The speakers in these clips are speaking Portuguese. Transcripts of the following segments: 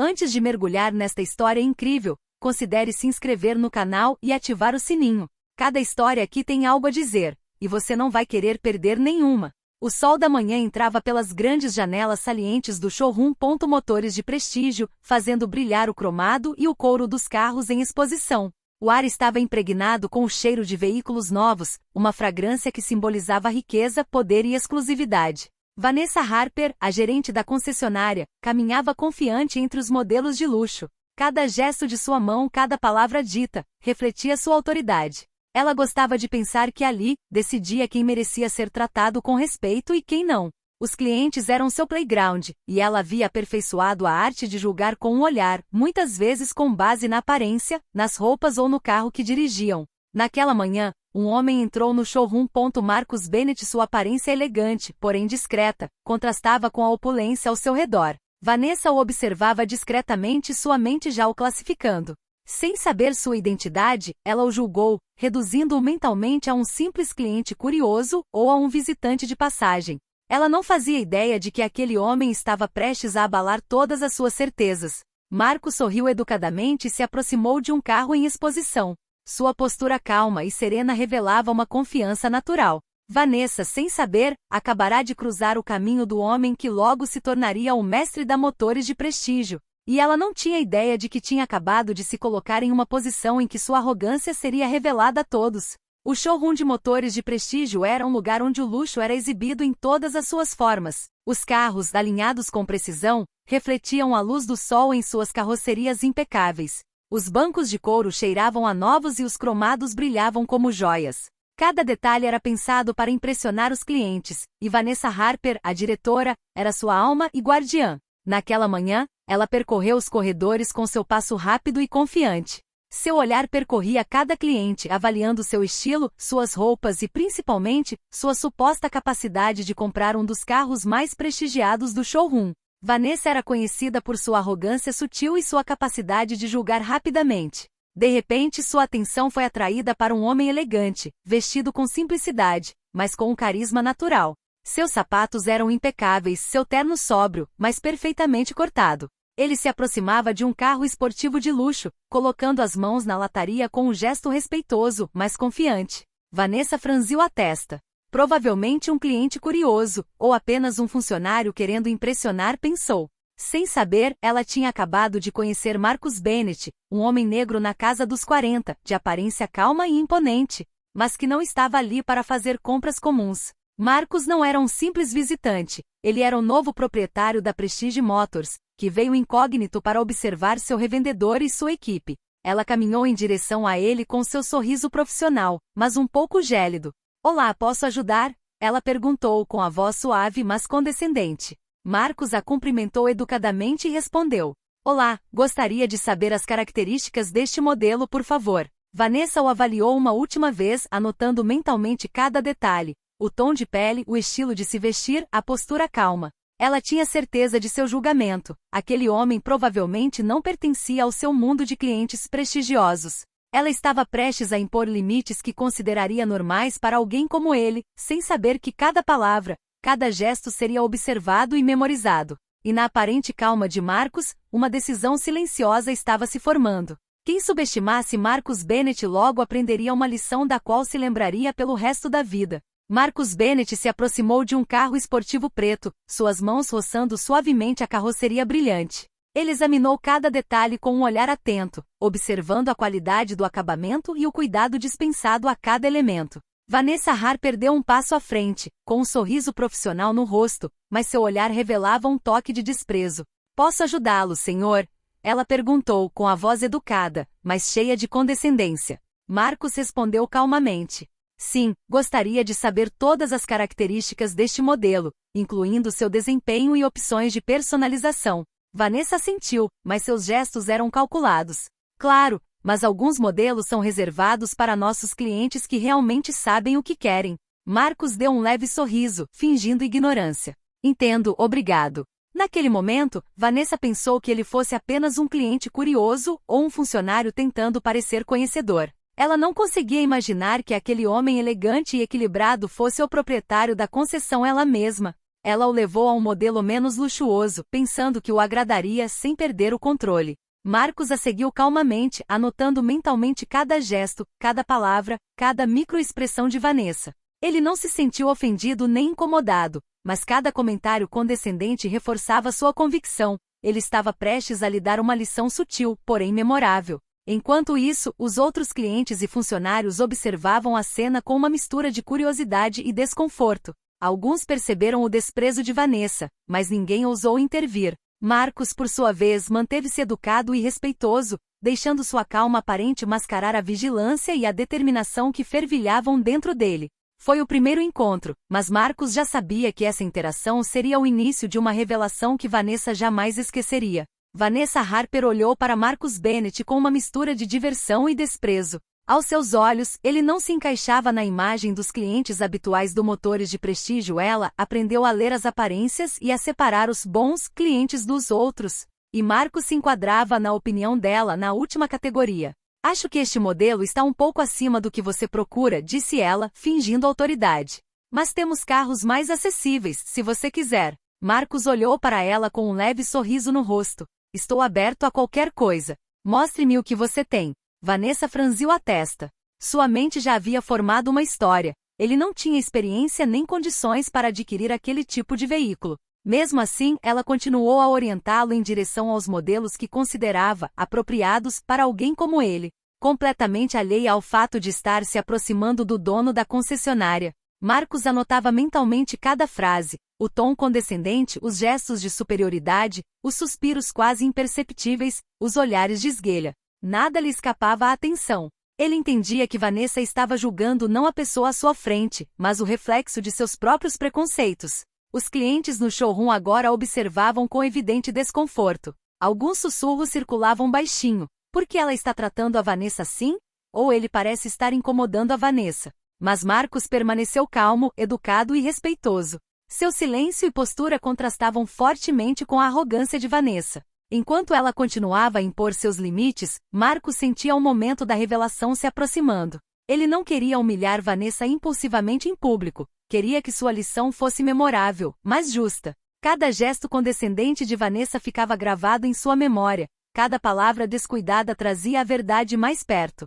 Antes de mergulhar nesta história incrível, considere se inscrever no canal e ativar o sininho. Cada história aqui tem algo a dizer, e você não vai querer perder nenhuma. O sol da manhã entrava pelas grandes janelas salientes do showroom. Motores de prestígio, fazendo brilhar o cromado e o couro dos carros em exposição. O ar estava impregnado com o cheiro de veículos novos, uma fragrância que simbolizava riqueza, poder e exclusividade. Vanessa Harper, a gerente da concessionária, caminhava confiante entre os modelos de luxo. Cada gesto de sua mão, cada palavra dita, refletia sua autoridade. Ela gostava de pensar que ali, decidia quem merecia ser tratado com respeito e quem não. Os clientes eram seu playground, e ela havia aperfeiçoado a arte de julgar com um olhar, muitas vezes com base na aparência, nas roupas ou no carro que dirigiam. Naquela manhã, um homem entrou no showroom. Marcus Bennett, sua aparência elegante, porém discreta, contrastava com a opulência ao seu redor. Vanessa o observava discretamente, sua mente já o classificando. Sem saber sua identidade, ela o julgou, reduzindo-o mentalmente a um simples cliente curioso ou a um visitante de passagem. Ela não fazia ideia de que aquele homem estava prestes a abalar todas as suas certezas. Marcus sorriu educadamente e se aproximou de um carro em exposição. Sua postura calma e serena revelava uma confiança natural. Vanessa, sem saber, acabará de cruzar o caminho do homem que logo se tornaria o mestre da motores de prestígio. E ela não tinha ideia de que tinha acabado de se colocar em uma posição em que sua arrogância seria revelada a todos. O showroom de motores de prestígio era um lugar onde o luxo era exibido em todas as suas formas. Os carros, alinhados com precisão, refletiam a luz do sol em suas carrocerias impecáveis. Os bancos de couro cheiravam a novos e os cromados brilhavam como joias. Cada detalhe era pensado para impressionar os clientes, e Vanessa Harper, a diretora, era sua alma e guardiã. Naquela manhã, ela percorreu os corredores com seu passo rápido e confiante. Seu olhar percorria cada cliente, avaliando seu estilo, suas roupas e, principalmente, sua suposta capacidade de comprar um dos carros mais prestigiados do showroom. Vanessa era conhecida por sua arrogância sutil e sua capacidade de julgar rapidamente. De repente, sua atenção foi atraída para um homem elegante, vestido com simplicidade, mas com um carisma natural. Seus sapatos eram impecáveis, seu terno sóbrio, mas perfeitamente cortado. Ele se aproximava de um carro esportivo de luxo, colocando as mãos na lataria com um gesto respeitoso, mas confiante. Vanessa franziu a testa. Provavelmente um cliente curioso, ou apenas um funcionário querendo impressionar, pensou. Sem saber, ela tinha acabado de conhecer Marcus Bennett, um homem negro na casa dos 40, de aparência calma e imponente, mas que não estava ali para fazer compras comuns. Marcus não era um simples visitante, ele era o novo proprietário da Prestige Motors, que veio incógnito para observar seu revendedor e sua equipe. Ela caminhou em direção a ele com seu sorriso profissional, mas um pouco gélido. "Olá, posso ajudar?" ela perguntou com a voz suave mas condescendente. Marcus a cumprimentou educadamente e respondeu. "Olá, gostaria de saber as características deste modelo, por favor." Vanessa o avaliou uma última vez, anotando mentalmente cada detalhe. O tom de pele, o estilo de se vestir, a postura calma. Ela tinha certeza de seu julgamento. Aquele homem provavelmente não pertencia ao seu mundo de clientes prestigiosos. Ela estava prestes a impor limites que consideraria normais para alguém como ele, sem saber que cada palavra, cada gesto seria observado e memorizado. E na aparente calma de Marcus, uma decisão silenciosa estava se formando. Quem subestimasse Marcus Bennett logo aprenderia uma lição da qual se lembraria pelo resto da vida. Marcus Bennett se aproximou de um carro esportivo preto, suas mãos roçando suavemente a carroceria brilhante. Ele examinou cada detalhe com um olhar atento, observando a qualidade do acabamento e o cuidado dispensado a cada elemento. Vanessa Harper deu um passo à frente, com um sorriso profissional no rosto, mas seu olhar revelava um toque de desprezo. "Posso ajudá-lo, senhor?" ela perguntou com a voz educada, mas cheia de condescendência. Marcus respondeu calmamente. "Sim, gostaria de saber todas as características deste modelo, incluindo seu desempenho e opções de personalização." Vanessa assentiu, mas seus gestos eram calculados. "Claro, mas alguns modelos são reservados para nossos clientes que realmente sabem o que querem." Marcus deu um leve sorriso, fingindo ignorância. "Entendo, obrigado." Naquele momento, Vanessa pensou que ele fosse apenas um cliente curioso ou um funcionário tentando parecer conhecedor. Ela não conseguia imaginar que aquele homem elegante e equilibrado fosse o proprietário da concessão ela mesma. Ela o levou a um modelo menos luxuoso, pensando que o agradaria sem perder o controle. Marcos a seguiu calmamente, anotando mentalmente cada gesto, cada palavra, cada microexpressão de Vanessa. Ele não se sentiu ofendido nem incomodado, mas cada comentário condescendente reforçava sua convicção. Ele estava prestes a lhe dar uma lição sutil, porém memorável. Enquanto isso, os outros clientes e funcionários observavam a cena com uma mistura de curiosidade e desconforto. Alguns perceberam o desprezo de Vanessa, mas ninguém ousou intervir. Marcos, por sua vez, manteve-se educado e respeitoso, deixando sua calma aparente mascarar a vigilância e a determinação que fervilhavam dentro dele. Foi o primeiro encontro, mas Marcos já sabia que essa interação seria o início de uma revelação que Vanessa jamais esqueceria. Vanessa Harper olhou para Marcus Bennett com uma mistura de diversão e desprezo. Aos seus olhos, ele não se encaixava na imagem dos clientes habituais do Motores de Prestígio. Ela aprendeu a ler as aparências e a separar os bons clientes dos outros. E Marcos se enquadrava, na opinião dela, na última categoria. Acho que este modelo está um pouco acima do que você procura, disse ela, fingindo autoridade. Mas temos carros mais acessíveis, se você quiser. Marcos olhou para ela com um leve sorriso no rosto. Estou aberto a qualquer coisa. Mostre-me o que você tem. Vanessa franziu a testa. Sua mente já havia formado uma história. Ele não tinha experiência nem condições para adquirir aquele tipo de veículo. Mesmo assim, ela continuou a orientá-lo em direção aos modelos que considerava apropriados para alguém como ele, completamente alheia ao fato de estar se aproximando do dono da concessionária. Marcos anotava mentalmente cada frase, o tom condescendente, os gestos de superioridade, os suspiros quase imperceptíveis, os olhares de esguelha. Nada lhe escapava à atenção. Ele entendia que Vanessa estava julgando não a pessoa à sua frente, mas o reflexo de seus próprios preconceitos. Os clientes no showroom agora observavam com evidente desconforto. Alguns sussurros circulavam baixinho. Por que ela está tratando a Vanessa assim? Ou ele parece estar incomodando a Vanessa? Mas Marcos permaneceu calmo, educado e respeitoso. Seu silêncio e postura contrastavam fortemente com a arrogância de Vanessa. Enquanto ela continuava a impor seus limites, Marcos sentia o momento da revelação se aproximando. Ele não queria humilhar Vanessa impulsivamente em público. Queria que sua lição fosse memorável, mas justa. Cada gesto condescendente de Vanessa ficava gravado em sua memória. Cada palavra descuidada trazia a verdade mais perto.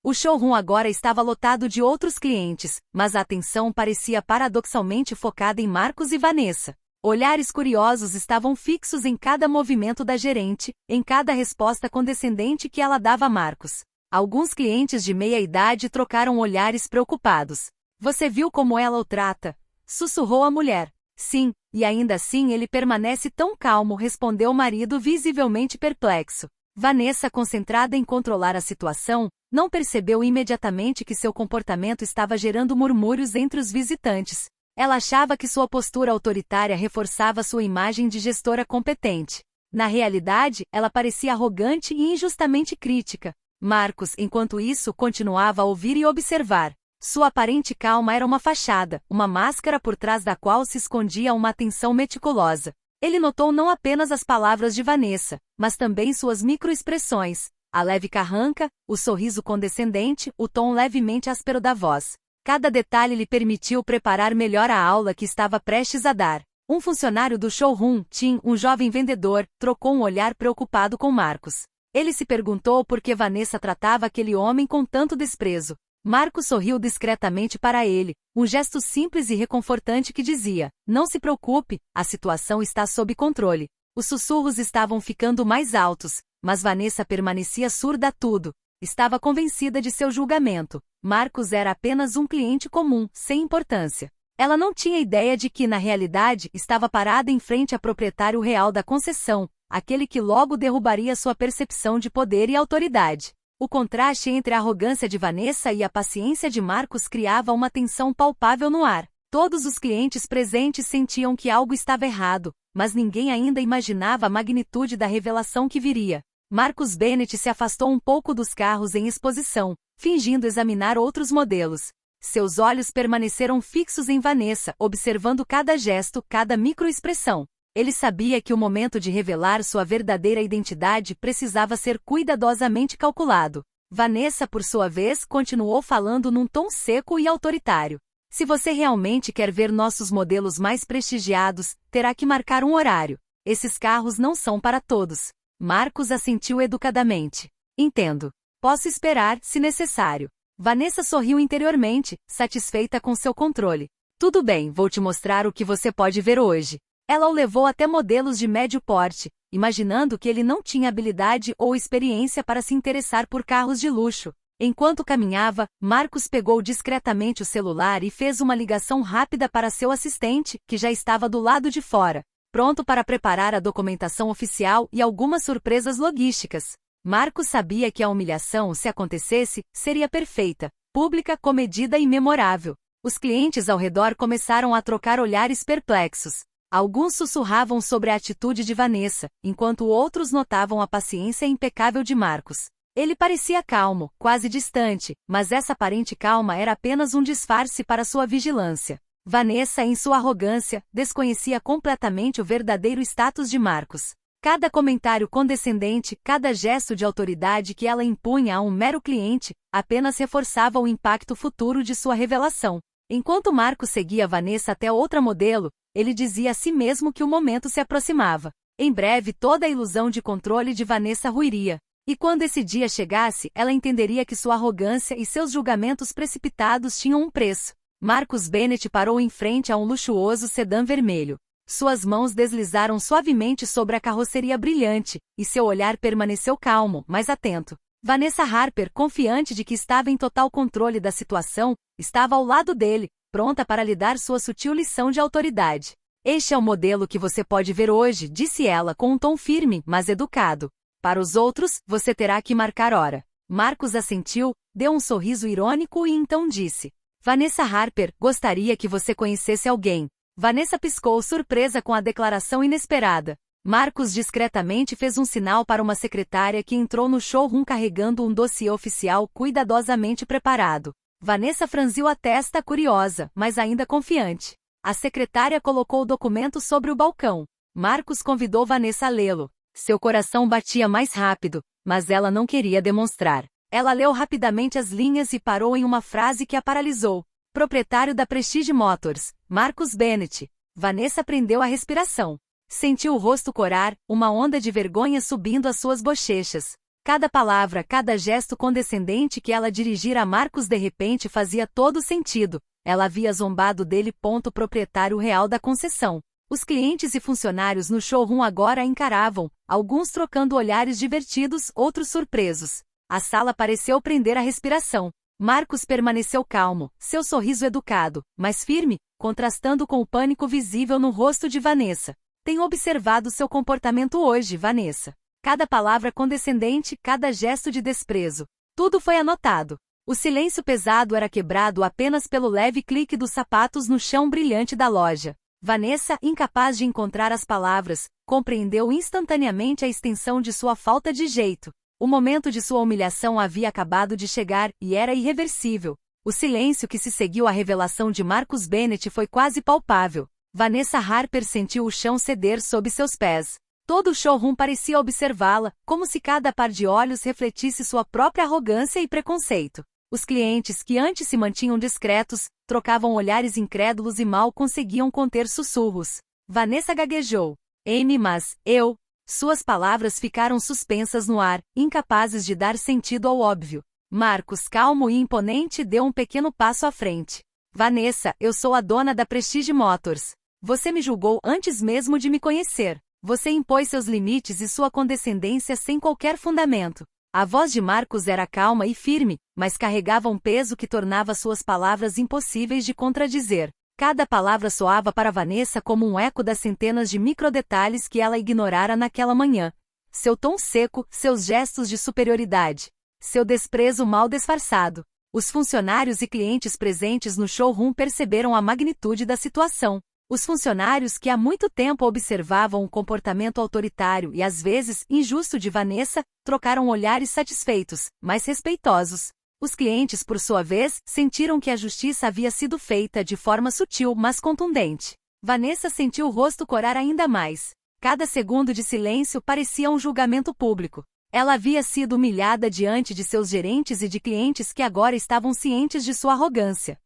O showroom agora estava lotado de outros clientes, mas a atenção parecia paradoxalmente focada em Marcos e Vanessa. Olhares curiosos estavam fixos em cada movimento da gerente, em cada resposta condescendente que ela dava a Marcos. Alguns clientes de meia-idade trocaram olhares preocupados. Você viu como ela o trata? Sussurrou a mulher. Sim, e ainda assim ele permanece tão calmo, respondeu o marido visivelmente perplexo. Vanessa, concentrada em controlar a situação, não percebeu imediatamente que seu comportamento estava gerando murmúrios entre os visitantes. Ela achava que sua postura autoritária reforçava sua imagem de gestora competente. Na realidade, ela parecia arrogante e injustamente crítica. Marcos, enquanto isso, continuava a ouvir e observar. Sua aparente calma era uma fachada, uma máscara por trás da qual se escondia uma atenção meticulosa. Ele notou não apenas as palavras de Vanessa, mas também suas microexpressões, a leve carranca, o sorriso condescendente, o tom levemente áspero da voz. Cada detalhe lhe permitiu preparar melhor a aula que estava prestes a dar. Um funcionário do showroom, Tim, um jovem vendedor, trocou um olhar preocupado com Marcos. Ele se perguntou por que Vanessa tratava aquele homem com tanto desprezo. Marcos sorriu discretamente para ele, um gesto simples e reconfortante que dizia: não se preocupe, a situação está sob controle. Os sussurros estavam ficando mais altos, mas Vanessa permanecia surda a tudo. Estava convencida de seu julgamento. Marcos era apenas um cliente comum, sem importância. Ela não tinha ideia de que, na realidade, estava parada em frente ao proprietário real da concessão, aquele que logo derrubaria sua percepção de poder e autoridade. O contraste entre a arrogância de Vanessa e a paciência de Marcos criava uma tensão palpável no ar. Todos os clientes presentes sentiam que algo estava errado, mas ninguém ainda imaginava a magnitude da revelação que viria. Marcus Bennett se afastou um pouco dos carros em exposição, fingindo examinar outros modelos. Seus olhos permaneceram fixos em Vanessa, observando cada gesto, cada microexpressão. Ele sabia que o momento de revelar sua verdadeira identidade precisava ser cuidadosamente calculado. Vanessa, por sua vez, continuou falando num tom seco e autoritário. Se você realmente quer ver nossos modelos mais prestigiados, terá que marcar um horário. Esses carros não são para todos. Marcos assentiu educadamente. Entendo. Posso esperar, se necessário. Vanessa sorriu interiormente, satisfeita com seu controle. Tudo bem, vou te mostrar o que você pode ver hoje. Ela o levou até modelos de médio porte, imaginando que ele não tinha habilidade ou experiência para se interessar por carros de luxo. Enquanto caminhava, Marcos pegou discretamente o celular e fez uma ligação rápida para seu assistente, que já estava do lado de fora, pronto para preparar a documentação oficial e algumas surpresas logísticas. Marcos sabia que a humilhação, se acontecesse, seria perfeita, pública, comedida e memorável. Os clientes ao redor começaram a trocar olhares perplexos. Alguns sussurravam sobre a atitude de Vanessa, enquanto outros notavam a paciência impecável de Marcos. Ele parecia calmo, quase distante, mas essa aparente calma era apenas um disfarce para sua vigilância. Vanessa, em sua arrogância, desconhecia completamente o verdadeiro status de Marcos. Cada comentário condescendente, cada gesto de autoridade que ela impunha a um mero cliente, apenas reforçava o impacto futuro de sua revelação. Enquanto Marcos seguia Vanessa até outra modelo, ele dizia a si mesmo que o momento se aproximava. Em breve toda a ilusão de controle de Vanessa ruiria. E quando esse dia chegasse, ela entenderia que sua arrogância e seus julgamentos precipitados tinham um preço. Marcus Bennett parou em frente a um luxuoso sedã vermelho. Suas mãos deslizaram suavemente sobre a carroceria brilhante, e seu olhar permaneceu calmo, mas atento. Vanessa Harper, confiante de que estava em total controle da situação, estava ao lado dele, pronta para lhe dar sua sutil lição de autoridade. Este é o modelo que você pode ver hoje, disse ela com um tom firme, mas educado. Para os outros, você terá que marcar hora. Marcos assentiu, deu um sorriso irônico e então disse: Vanessa Harper, gostaria que você conhecesse alguém. Vanessa piscou surpresa com a declaração inesperada. Marcos discretamente fez um sinal para uma secretária que entrou no showroom carregando um dossiê oficial cuidadosamente preparado. Vanessa franziu a testa curiosa, mas ainda confiante. A secretária colocou o documento sobre o balcão. Marcos convidou Vanessa a lê-lo. Seu coração batia mais rápido, mas ela não queria demonstrar. Ela leu rapidamente as linhas e parou em uma frase que a paralisou. Proprietário da Prestige Motors, Marcus Bennett. Vanessa prendeu a respiração. Sentiu o rosto corar, uma onda de vergonha subindo às suas bochechas. Cada palavra, cada gesto condescendente que ela dirigira a Marcos de repente fazia todo sentido. Ela havia zombado dele. Proprietário real da concessão. Os clientes e funcionários no showroom agora a encaravam, alguns trocando olhares divertidos, outros surpresos. A sala pareceu prender a respiração. Marcos permaneceu calmo, seu sorriso educado, mas firme, contrastando com o pânico visível no rosto de Vanessa. Tenho observado seu comportamento hoje, Vanessa. Cada palavra condescendente, cada gesto de desprezo. Tudo foi anotado. O silêncio pesado era quebrado apenas pelo leve clique dos sapatos no chão brilhante da loja. Vanessa, incapaz de encontrar as palavras, compreendeu instantaneamente a extensão de sua falta de jeito. O momento de sua humilhação havia acabado de chegar, e era irreversível. O silêncio que se seguiu à revelação de Marcus Bennett foi quase palpável. Vanessa Harper sentiu o chão ceder sob seus pés. Todo o showroom parecia observá-la, como se cada par de olhos refletisse sua própria arrogância e preconceito. Os clientes, que antes se mantinham discretos, trocavam olhares incrédulos e mal conseguiam conter sussurros. Vanessa gaguejou. Amy, mas, eu... Suas palavras ficaram suspensas no ar, incapazes de dar sentido ao óbvio. Marcos, calmo e imponente, deu um pequeno passo à frente. Vanessa, eu sou a dona da Prestige Motors. Você me julgou antes mesmo de me conhecer. Você impôs seus limites e sua condescendência sem qualquer fundamento. A voz de Marcos era calma e firme, mas carregava um peso que tornava suas palavras impossíveis de contradizer. Cada palavra soava para Vanessa como um eco das centenas de microdetalhes que ela ignorara naquela manhã. Seu tom seco, seus gestos de superioridade. Seu desprezo mal disfarçado. Os funcionários e clientes presentes no showroom perceberam a magnitude da situação. Os funcionários que há muito tempo observavam o comportamento autoritário e às vezes injusto de Vanessa, trocaram olhares satisfeitos, mas respeitosos. Os clientes, por sua vez, sentiram que a justiça havia sido feita de forma sutil, mas contundente. Vanessa sentiu o rosto corar ainda mais. Cada segundo de silêncio parecia um julgamento público. Ela havia sido humilhada diante de seus gerentes e de clientes que agora estavam cientes de sua arrogância.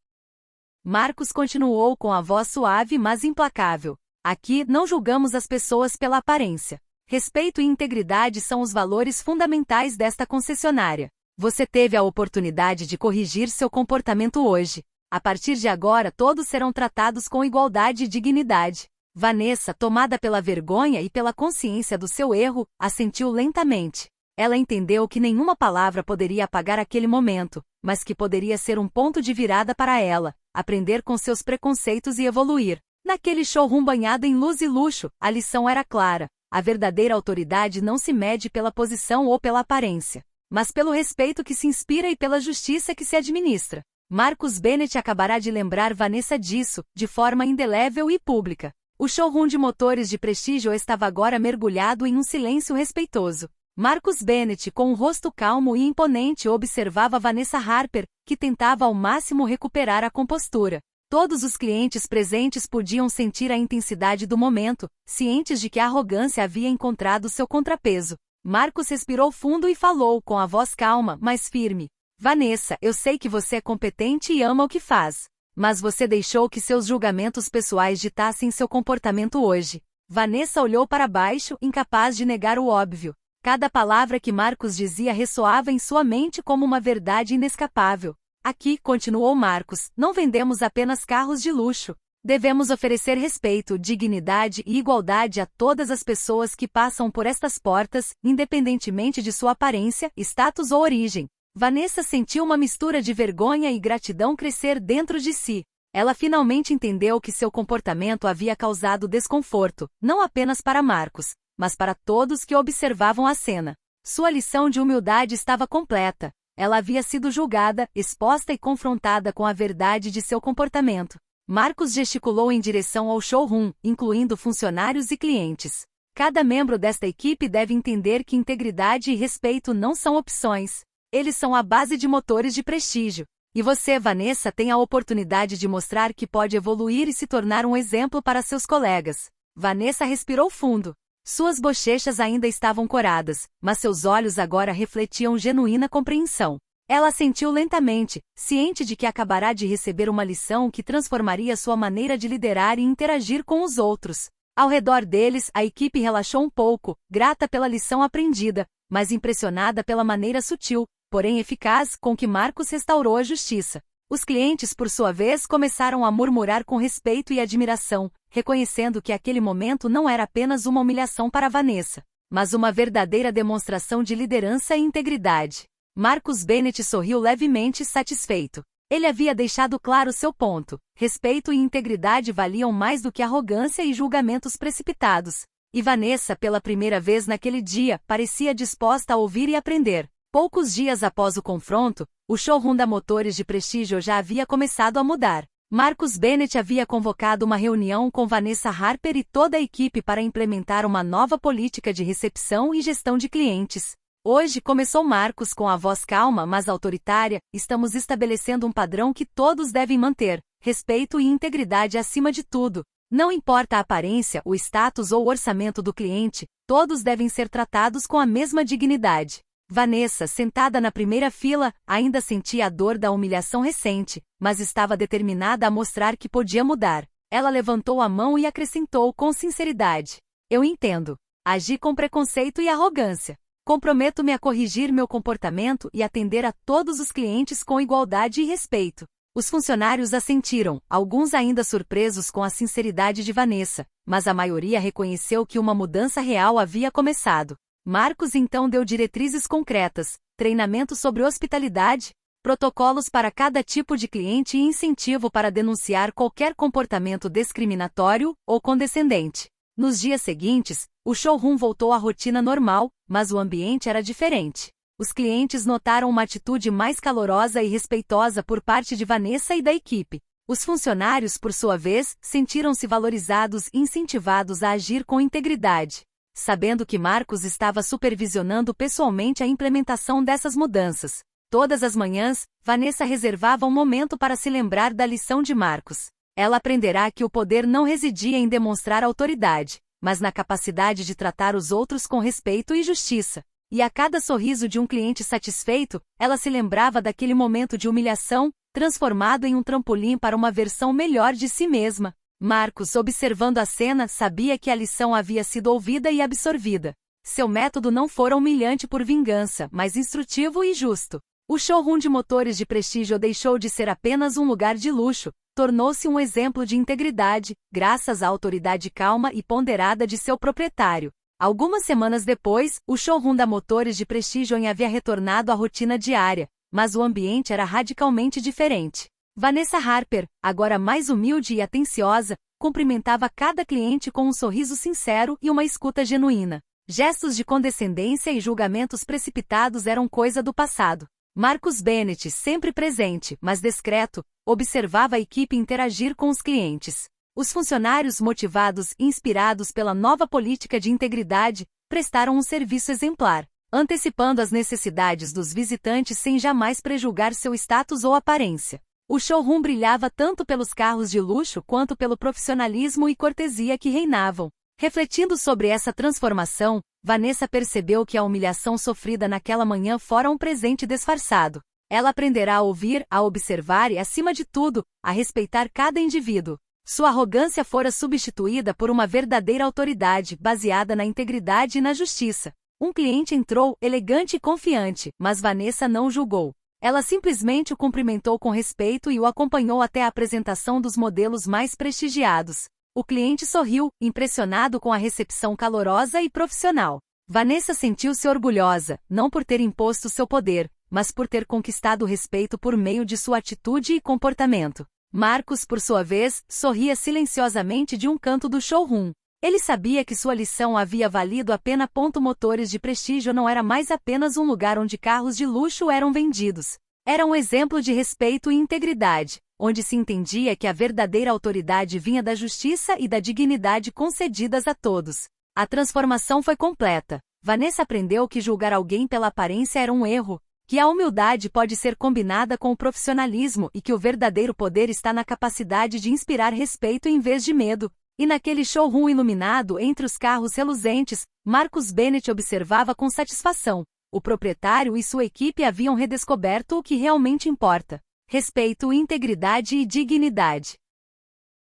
Marcos continuou com a voz suave mas implacável. Aqui, não julgamos as pessoas pela aparência. Respeito e integridade são os valores fundamentais desta concessionária. Você teve a oportunidade de corrigir seu comportamento hoje. A partir de agora, todos serão tratados com igualdade e dignidade. Vanessa, tomada pela vergonha e pela consciência do seu erro, assentiu lentamente. Ela entendeu que nenhuma palavra poderia apagar aquele momento, mas que poderia ser um ponto de virada para ela, aprender com seus preconceitos e evoluir. Naquele showroom banhado em luz e luxo, a lição era clara. A verdadeira autoridade não se mede pela posição ou pela aparência, mas pelo respeito que se inspira e pela justiça que se administra. Marcus Bennett acabará de lembrar Vanessa disso, de forma indelével e pública. O showroom de motores de prestígio estava agora mergulhado em um silêncio respeitoso. Marcus Bennett, com um rosto calmo e imponente, observava Vanessa Harper, que tentava ao máximo recuperar a compostura. Todos os clientes presentes podiam sentir a intensidade do momento, cientes de que a arrogância havia encontrado seu contrapeso. Marcus respirou fundo e falou com a voz calma, mas firme. Vanessa, eu sei que você é competente e ama o que faz. Mas você deixou que seus julgamentos pessoais ditassem seu comportamento hoje. Vanessa olhou para baixo, incapaz de negar o óbvio. Cada palavra que Marcus dizia ressoava em sua mente como uma verdade inescapável. Aqui, continuou Marcus, não vendemos apenas carros de luxo. Devemos oferecer respeito, dignidade e igualdade a todas as pessoas que passam por estas portas, independentemente de sua aparência, status ou origem. Vanessa sentiu uma mistura de vergonha e gratidão crescer dentro de si. Ela finalmente entendeu que seu comportamento havia causado desconforto, não apenas para Marcus, mas para todos que observavam a cena. Sua lição de humildade estava completa. Ela havia sido julgada, exposta e confrontada com a verdade de seu comportamento. Marcus gesticulou em direção ao showroom, incluindo funcionários e clientes. Cada membro desta equipe deve entender que integridade e respeito não são opções. Eles são a base de motores de prestígio. E você, Vanessa, tem a oportunidade de mostrar que pode evoluir e se tornar um exemplo para seus colegas. Vanessa respirou fundo. Suas bochechas ainda estavam coradas, mas seus olhos agora refletiam genuína compreensão. Ela assentiu lentamente, ciente de que acabará de receber uma lição que transformaria sua maneira de liderar e interagir com os outros. Ao redor deles, a equipe relaxou um pouco, grata pela lição aprendida, mas impressionada pela maneira sutil, porém eficaz, com que Marcus restaurou a justiça. Os clientes, por sua vez, começaram a murmurar com respeito e admiração, reconhecendo que aquele momento não era apenas uma humilhação para Vanessa, mas uma verdadeira demonstração de liderança e integridade. Marcus Bennett sorriu levemente satisfeito. Ele havia deixado claro seu ponto. Respeito e integridade valiam mais do que arrogância e julgamentos precipitados. E Vanessa, pela primeira vez naquele dia, parecia disposta a ouvir e aprender. Poucos dias após o confronto, o showroom da Motores de Prestígio já havia começado a mudar. Marcus Bennett havia convocado uma reunião com Vanessa Harper e toda a equipe para implementar uma nova política de recepção e gestão de clientes. Hoje, começou Marcus com a voz calma mas autoritária, estamos estabelecendo um padrão que todos devem manter, respeito e integridade acima de tudo. Não importa a aparência, o status ou o orçamento do cliente, todos devem ser tratados com a mesma dignidade. Vanessa, sentada na primeira fila, ainda sentia a dor da humilhação recente, mas estava determinada a mostrar que podia mudar. Ela levantou a mão e acrescentou com sinceridade. Eu entendo. Agi com preconceito e arrogância. Comprometo-me a corrigir meu comportamento e atender a todos os clientes com igualdade e respeito. Os funcionários assentiram, alguns ainda surpresos com a sinceridade de Vanessa, mas a maioria reconheceu que uma mudança real havia começado. Marcus então deu diretrizes concretas, treinamento sobre hospitalidade, protocolos para cada tipo de cliente e incentivo para denunciar qualquer comportamento discriminatório ou condescendente. Nos dias seguintes, o showroom voltou à rotina normal, mas o ambiente era diferente. Os clientes notaram uma atitude mais calorosa e respeitosa por parte de Vanessa e da equipe. Os funcionários, por sua vez, sentiram-se valorizados e incentivados a agir com integridade. Sabendo que Marcus estava supervisionando pessoalmente a implementação dessas mudanças. Todas as manhãs, Vanessa reservava um momento para se lembrar da lição de Marcus. Ela aprenderá que o poder não residia em demonstrar autoridade, mas na capacidade de tratar os outros com respeito e justiça. E a cada sorriso de um cliente satisfeito, ela se lembrava daquele momento de humilhação, transformado em um trampolim para uma versão melhor de si mesma. Marcos, observando a cena, sabia que a lição havia sido ouvida e absorvida. Seu método não fora humilhante por vingança, mas instrutivo e justo. O showroom de motores de prestígio deixou de ser apenas um lugar de luxo, tornou-se um exemplo de integridade, graças à autoridade calma e ponderada de seu proprietário. Algumas semanas depois, o showroom da Motores de Prestígio havia retornado à rotina diária, mas o ambiente era radicalmente diferente. Vanessa Harper, agora mais humilde e atenciosa, cumprimentava cada cliente com um sorriso sincero e uma escuta genuína. Gestos de condescendência e julgamentos precipitados eram coisa do passado. Marcus Bennett, sempre presente, mas discreto, observava a equipe interagir com os clientes. Os funcionários, motivados e inspirados pela nova política de integridade, prestaram um serviço exemplar, antecipando as necessidades dos visitantes sem jamais prejulgar seu status ou aparência. O showroom brilhava tanto pelos carros de luxo quanto pelo profissionalismo e cortesia que reinavam. Refletindo sobre essa transformação, Vanessa percebeu que a humilhação sofrida naquela manhã fora um presente disfarçado. Ela aprenderá a ouvir, a observar e, acima de tudo, a respeitar cada indivíduo. Sua arrogância fora substituída por uma verdadeira autoridade, baseada na integridade e na justiça. Um cliente entrou, elegante e confiante, mas Vanessa não o julgou. Ela simplesmente o cumprimentou com respeito e o acompanhou até a apresentação dos modelos mais prestigiados. O cliente sorriu, impressionado com a recepção calorosa e profissional. Vanessa sentiu-se orgulhosa, não por ter imposto seu poder, mas por ter conquistado o respeito por meio de sua atitude e comportamento. Marcos, por sua vez, sorria silenciosamente de um canto do showroom. Ele sabia que sua lição havia valido a pena. Motores de Prestígio não era mais apenas um lugar onde carros de luxo eram vendidos. Era um exemplo de respeito e integridade, onde se entendia que a verdadeira autoridade vinha da justiça e da dignidade concedidas a todos. A transformação foi completa. Vanessa aprendeu que julgar alguém pela aparência era um erro, que a humildade pode ser combinada com o profissionalismo e que o verdadeiro poder está na capacidade de inspirar respeito em vez de medo. E naquele showroom iluminado entre os carros reluzentes, Marcus Bennett observava com satisfação. O proprietário e sua equipe haviam redescoberto o que realmente importa: respeito, integridade e dignidade.